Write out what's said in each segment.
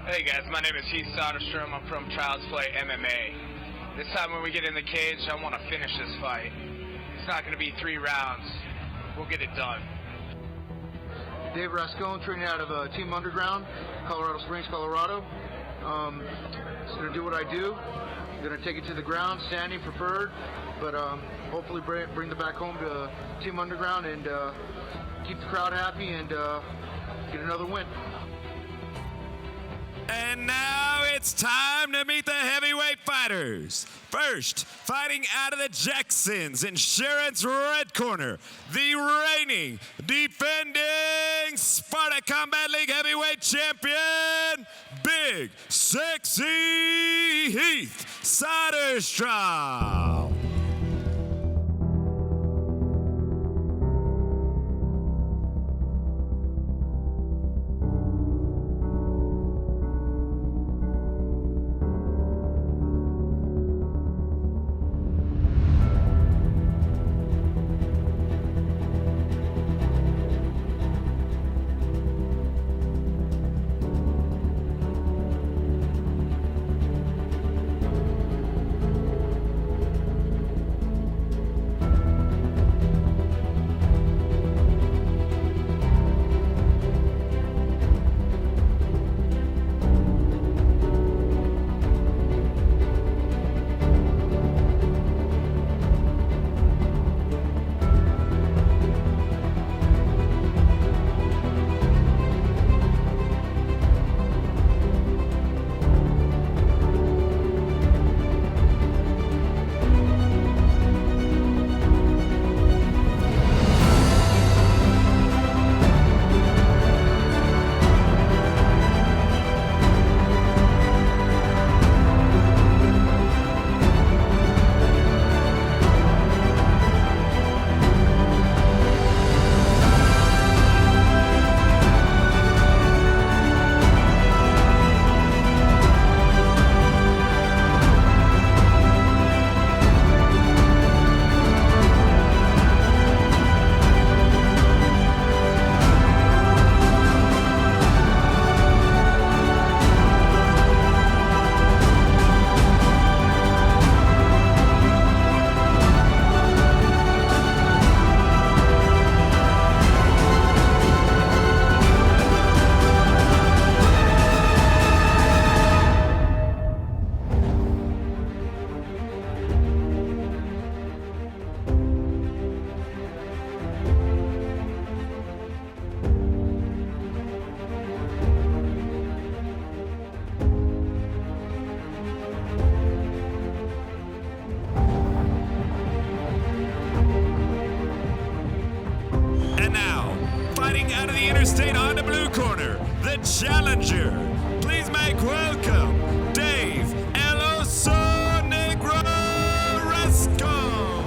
Hey guys, my name is Soderstrom. I'm from Child's Play MMA. This time when we get in the cage, I want to finish this fight. It's not going to be 3 rounds. We'll get it done. Dave Rascon, training out of Team Underground, Colorado Springs, Colorado. Just going to do what I do. I'm going to take it to the ground, standing preferred, but hopefully bring the back home to Team Underground and keep the crowd happy and get another win. And now it's time to meet the heavyweight fighters. First, fighting out of the Jacksons Insurance Red Corner, the reigning, defending Sparta Combat League heavyweight champion, Big Sexy Heath Soderstrom. Out of the interstate on the blue corner, the challenger. Please make welcome Dave El Oso Negro Rascon.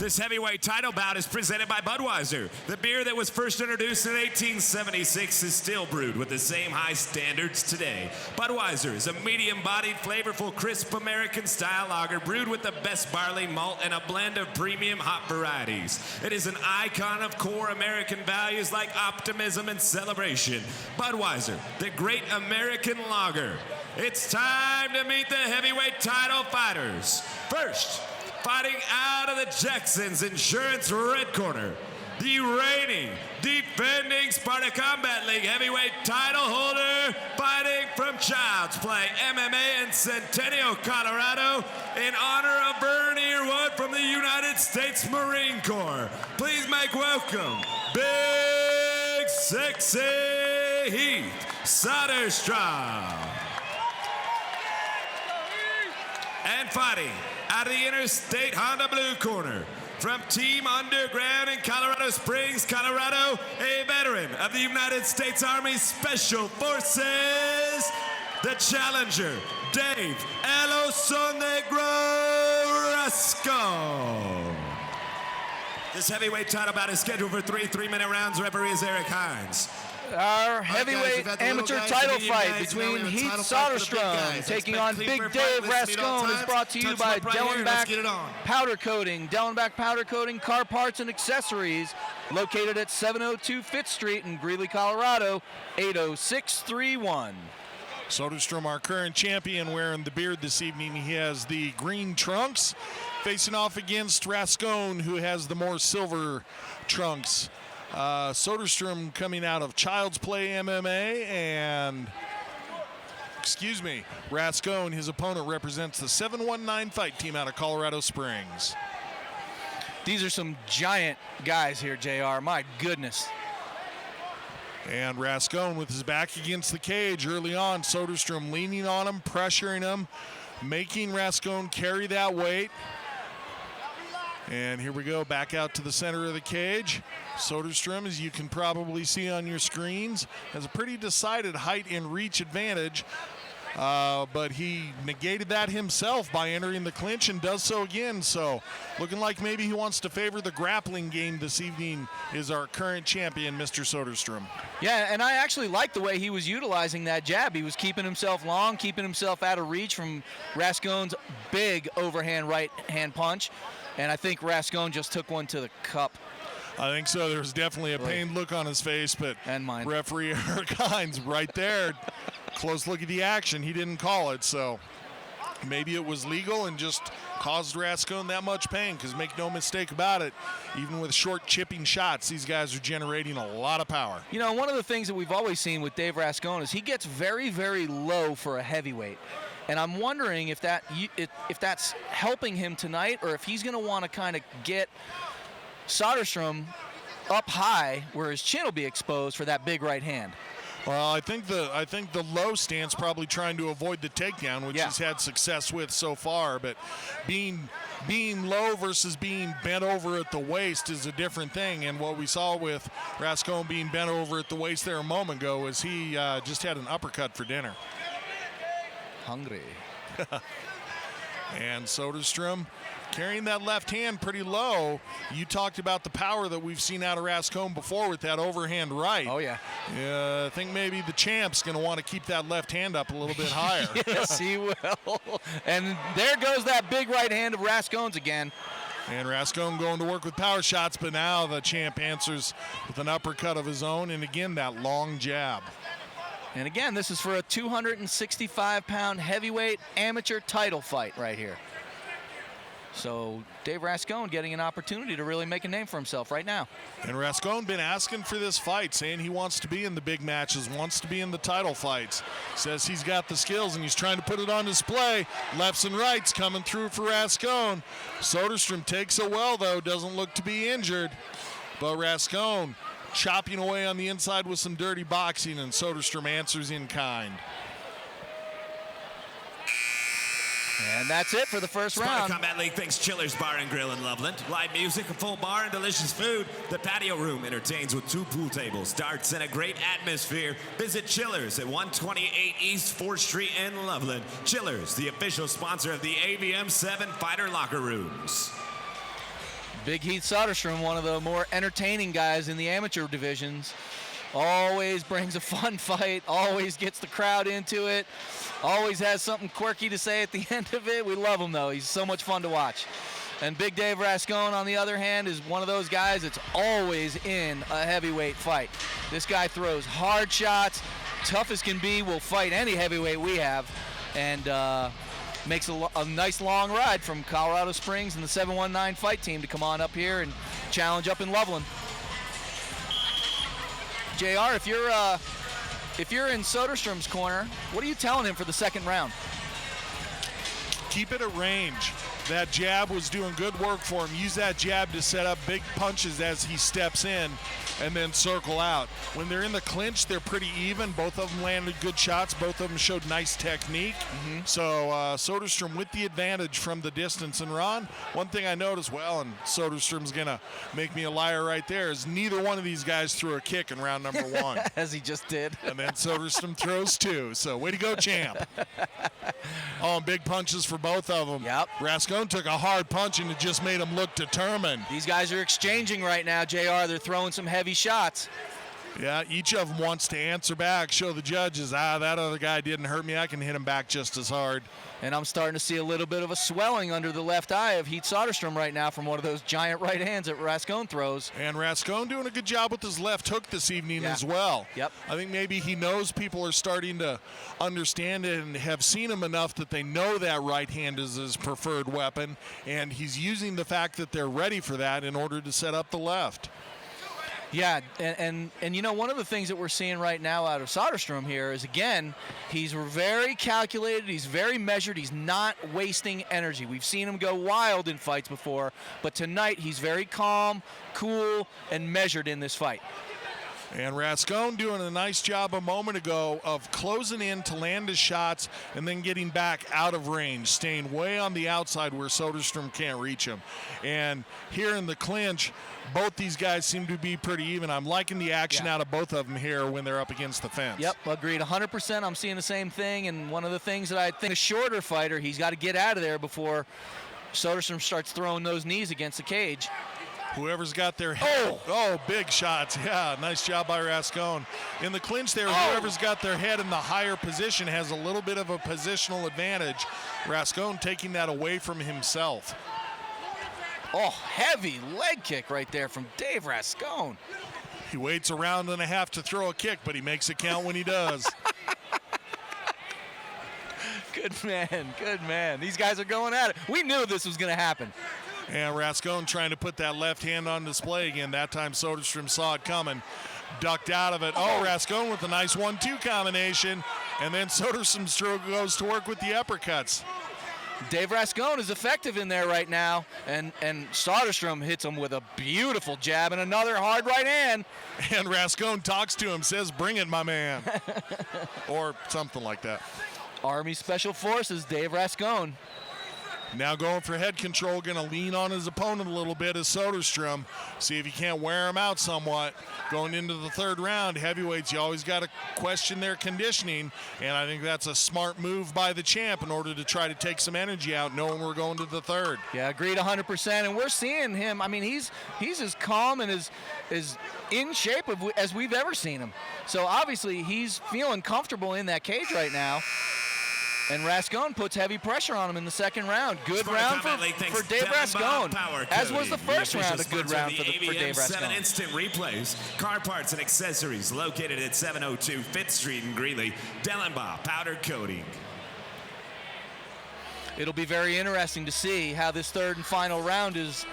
This heavyweight title bout is presented by Budweiser. The beer that was first introduced in 1876 is still brewed with the same high standards today. Budweiser is a medium-bodied, flavorful, crisp American-style lager brewed with the best barley malt and a blend of premium hop varieties. It is an icon of core American values like optimism and celebration. Budweiser, the great American lager. It's time to meet the heavyweight title fighters. First, fighting out of the Jackson's Insurance Red Corner, the reigning, defending Sparta Combat League heavyweight title holder, fighting from Child's Play MMA in Centennial, Colorado, in honor of Vernier Wood from the United States Marine Corps. Please make welcome, Big Sexy Heath Soderstrom. And fighting out of the Interstate Honda Blue Corner, from Team Underground in Colorado Springs, Colorado, a veteran of the United States Army Special Forces, the challenger, Dave El Oso Negro Rascon. This heavyweight title bout is scheduled for 3 3-minute rounds. Referee is Eric Hines. Our heavyweight amateur title fight between Heath Soderstrom taking on Big Dave Rascon is brought to you by Dellenbach Powder Coating. Dellenbach Powder Coating, car parts and accessories, located at 702 5th Street in Greeley, Colorado, 80631. Soderstrom, our current champion, wearing the beard this evening. He has the green trunks, facing off against Rascon, who has the more silver trunks. Soderstrom coming out of Child's Play MMA, and Rascon, his opponent, represents the 719 fight team out of Colorado Springs. These are some giant guys here, JR. My goodness. And Rascon with his back against the cage early on. Soderstrom leaning on him, pressuring him, making Rascon carry that weight. And here we go, back out to the center of the cage. Soderstrom, as you can probably see on your screens, has a pretty decided height and reach advantage. But he negated that himself by entering the clinch and does so again. So looking like maybe he wants to favor the grappling game this evening is our current champion, Mr. Soderstrom. Yeah, and I actually like the way he was utilizing that jab. He was keeping himself long, keeping himself out of reach from Rascon's big overhand right hand punch. And I think Rascon just took one to the cup. I think so. There was definitely a pained look on his face, but referee Eric Hines right there. Close look at the action. He didn't call it, so maybe it was legal and just caused Rascon that much pain, because make no mistake about it, even with short chipping shots, these guys are generating a lot of power. You know, one of the things that we've always seen with Dave Rascon is he gets very, very low for a heavyweight. And I'm wondering if that's helping him tonight, or if he's going to want to kind of get Soderstrom up high where his chin will be exposed for that big right hand. Well, I think the low stance probably trying to avoid the takedown, which he's had success with so far. But being low versus being bent over at the waist is a different thing. And what we saw with Rascon being bent over at the waist there a moment ago is he just had an uppercut for dinner. Hungry. And Soderstrom carrying that left hand pretty low. You talked about the power that we've seen out of Rascon before with that overhand right. Oh, yeah. I think maybe the champ's going to want to keep that left hand up a little bit higher. Yes, he will. And there goes that big right hand of Rascon's again. And Rascon going to work with power shots, but now the champ answers with an uppercut of his own, and again, that long jab. And again, this is for a 265-pound heavyweight amateur title fight right here. So Dave Rascon getting an opportunity to really make a name for himself right now. And Rascon been asking for this fight, saying he wants to be in the big matches, wants to be in the title fights. Says he's got the skills and he's trying to put it on display. Lefts and rights coming through for Rascon. Soderstrom takes it well, though, doesn't look to be injured. But Rascon chopping away on the inside with some dirty boxing, and Soderstrom answers in kind. And that's it for the first round. Sparta Combat League thanks Chillers Bar and Grill in Loveland. Live music, a full bar, and delicious food. The patio room entertains with 2 pool tables, darts, and a great atmosphere. Visit Chillers at 128 East 4th Street in Loveland. Chillers, the official sponsor of the AVM7 Fighter Locker Rooms. Big Heath Soderstrom, one of the more entertaining guys in the amateur divisions. Always brings a fun fight, always gets the crowd into it, always has something quirky to say at the end of it. We love him, though. He's so much fun to watch. And Big Dave Rascon, on the other hand, is one of those guys that's always in a heavyweight fight. This guy throws hard shots, tough as can be, will fight any heavyweight we have, and makes a nice long ride from Colorado Springs and the 719 fight team to come on up here and challenge up in Loveland. JR, if you're in Soderstrom's corner, what are you telling him for the second round? Keep it at range. That jab was doing good work for him. Use that jab to set up big punches as he steps in and then circle out. When they're in the clinch, they're pretty even. Both of them landed good shots. Both of them showed nice technique. So Soderstrom with the advantage from the distance. And Ron, one thing I noticed, well, and Soderstrom's going to make me a liar right there, is neither one of these guys threw a kick in round number 1. As he just did. And then Soderstrom throws 2. So way to go, champ. Oh, and big punches for both of them. Yep. Rascon took a hard punch, and it just made him look determined. These guys are exchanging right now, JR. They're throwing some heavy shots. Yeah, each of them wants to answer back, show the judges, that other guy didn't hurt me. I can hit him back just as hard. And I'm starting to see a little bit of a swelling under the left eye of Heath Soderstrom right now from one of those giant right hands that Rascon throws. And Rascon doing a good job with his left hook this evening as well. Yep. I think maybe he knows people are starting to understand it and have seen him enough that they know that right hand is his preferred weapon, and he's using the fact that they're ready for that in order to set up the left. Yeah, and you know, one of the things that we're seeing right now out of Soderstrom here is, again, he's very calculated, he's very measured, he's not wasting energy. We've seen him go wild in fights before, but tonight he's very calm, cool, and measured in this fight. And Rascon doing a nice job a moment ago of closing in to land his shots and then getting back out of range, staying way on the outside where Soderstrom can't reach him. And here in the clinch, both these guys seem to be pretty even. I'm liking the action out of both of them here when they're up against the fence. Yep, agreed 100%. I'm seeing the same thing, and one of the things that I think a shorter fighter, he's got to get out of there before Soderstrom starts throwing those knees against the cage. Whoever's got their head. Oh, big shots. Yeah, nice job by Rascon. In the clinch there, whoever's got their head in the higher position has a little bit of a positional advantage. Rascon taking that away from himself. Oh, heavy leg kick right there from Dave Rascon. He waits a round and a half to throw a kick, but he makes it count when he does. Good man, good man. These guys are going at it. We knew this was going to happen. And Rascon trying to put that left hand on display again. That time Soderstrom saw it coming, ducked out of it. Oh, Rascon with a nice 1-2 combination. And then Soderstrom goes to work with the uppercuts. Dave Rascon is effective in there right now, and Soderstrom hits him with a beautiful jab and another hard right hand. And Rascon talks to him, says, "Bring it, my man." Or something like that. Army Special Forces, Dave Rascon. Now going for head control, going to lean on his opponent a little bit as Soderstrom. See if he can't wear him out somewhat. Going into the third round, heavyweights, you always got to question their conditioning, and I think that's a smart move by the champ in order to try to take some energy out, knowing we're going to the third. Yeah, agreed 100%, and we're seeing him. I mean, he's as calm and as in shape as we've ever seen him. So obviously he's feeling comfortable in that cage right now. And Rascon puts heavy pressure on him in the second round. Good round for Dave Rascon. As was the first round, a good round for Dave Rascon. AVM7 Instant Replays, car parts and accessories located at 702 5th Street in Greeley. Dellenbaugh Powder Coating. It'll be very interesting to see how this third and final round is,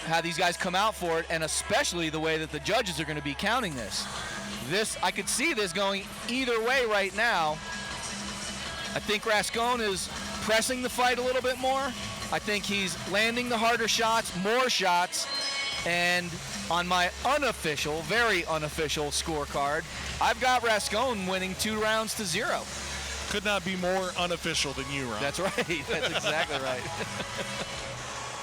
how these guys come out for it, and especially the way that the judges are going to be counting this. I could see this going either way right now. I think Rascon is pressing the fight a little bit more. I think he's landing the harder shots, more shots, and on my unofficial, very unofficial scorecard, I've got Rascon winning 2-0. Could not be more unofficial than you, Ron. That's right. That's exactly right.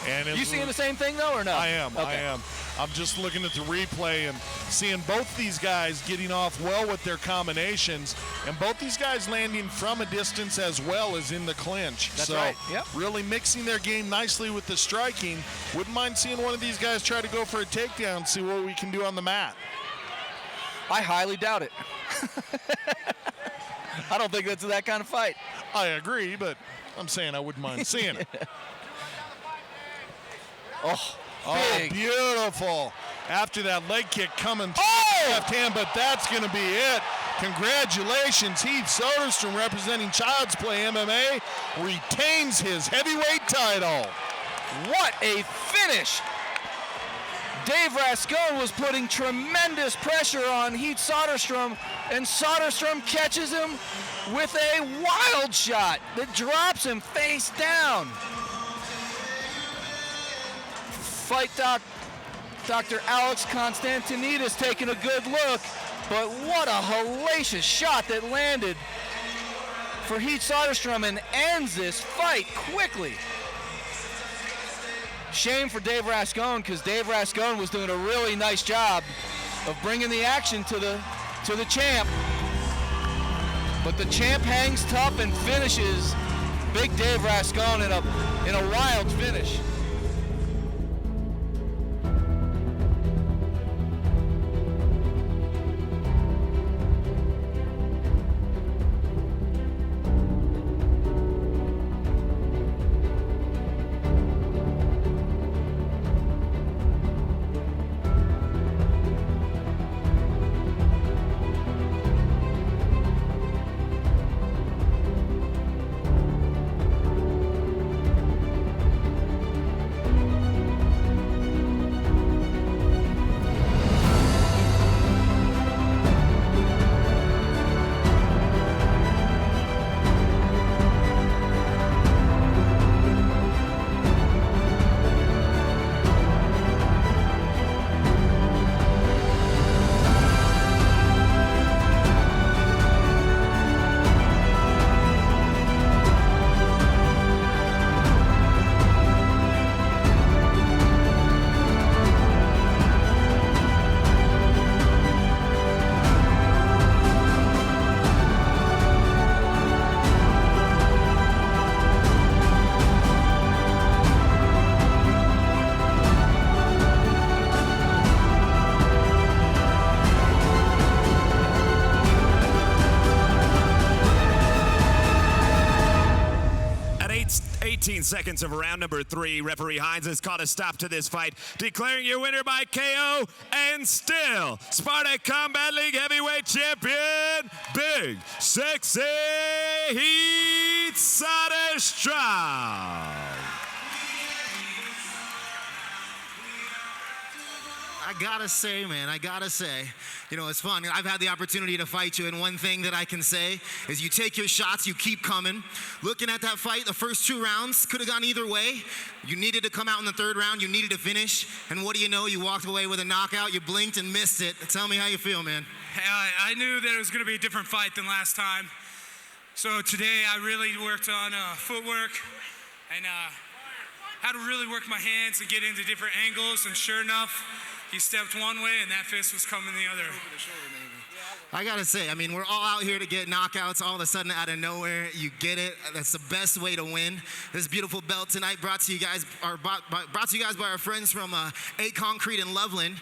And you seeing the same thing, though, or no? I am. Okay. I am. I'm just looking at the replay and seeing both these guys getting off well with their combinations, and both these guys landing from a distance as well as in the clinch. That's so right. Yep. really mixing their game nicely with the striking. Wouldn't mind seeing one of these guys try to go for a takedown, see what we can do on the mat. I highly doubt it. I don't think that's that kind of fight. I agree, but I'm saying I wouldn't mind seeing it. Oh, big. Beautiful. After that leg kick coming through the left hand, but that's going to be it. Congratulations, Heath Soderstrom, representing Child's Play MMA, retains his heavyweight title. What a finish. Dave Rascon was putting tremendous pressure on Heath Soderstrom, and Soderstrom catches him with a wild shot that drops him face down. Fight Dr. Alex Constantinidis taking a good look, but what a hellacious shot that landed for Heath Soderstrom and ends this fight quickly. Shame for Dave Rascon, because Dave Rascon was doing a really nice job of bringing the action to the champ. But the champ hangs tough and finishes Big Dave Rascon in a wild finish. At 18 seconds of round number 3, referee Hines has called a stop to this fight, declaring your winner by KO and still Sparta Combat League heavyweight champion, Big Sexy Heath Soderstrom. I gotta say, man, you know, it's fun. I've had the opportunity to fight you, and one thing that I can say is you take your shots, you keep coming. Looking at that fight, the first 2 rounds could have gone either way. You needed to come out in the 3rd round, you needed to finish, and what do you know? You walked away with a knockout, you blinked and missed it. Tell me how you feel, man. I knew that it was gonna be a different fight than last time. So today I really worked on footwork and how to really work my hands and get into different angles, and sure enough, he stepped one way and that fist was coming the other. I gotta say, I mean, we're all out here to get knockouts. All of a sudden, out of nowhere, you get it. That's the best way to win. This beautiful belt tonight brought to you guys by our friends from 8 Concrete in Loveland.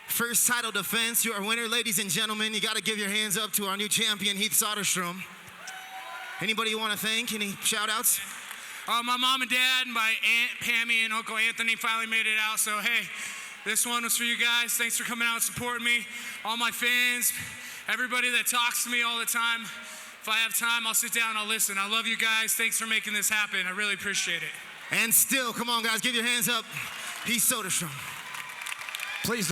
First title defense, you're our winner, ladies and gentlemen. You gotta give your hands up to our new champion, Heath Soderstrom. Anybody you wanna thank? Any shout outs? My mom and dad, my Aunt Pammy and Uncle Anthony finally made it out, so hey, this one was for you guys. Thanks for coming out and supporting me. All my fans, everybody that talks to me all the time. If I have time, I'll sit down and I'll listen. I love you guys. Thanks for making this happen. I really appreciate it. And still, come on guys, give your hands up. Heath Soderstrom. Please.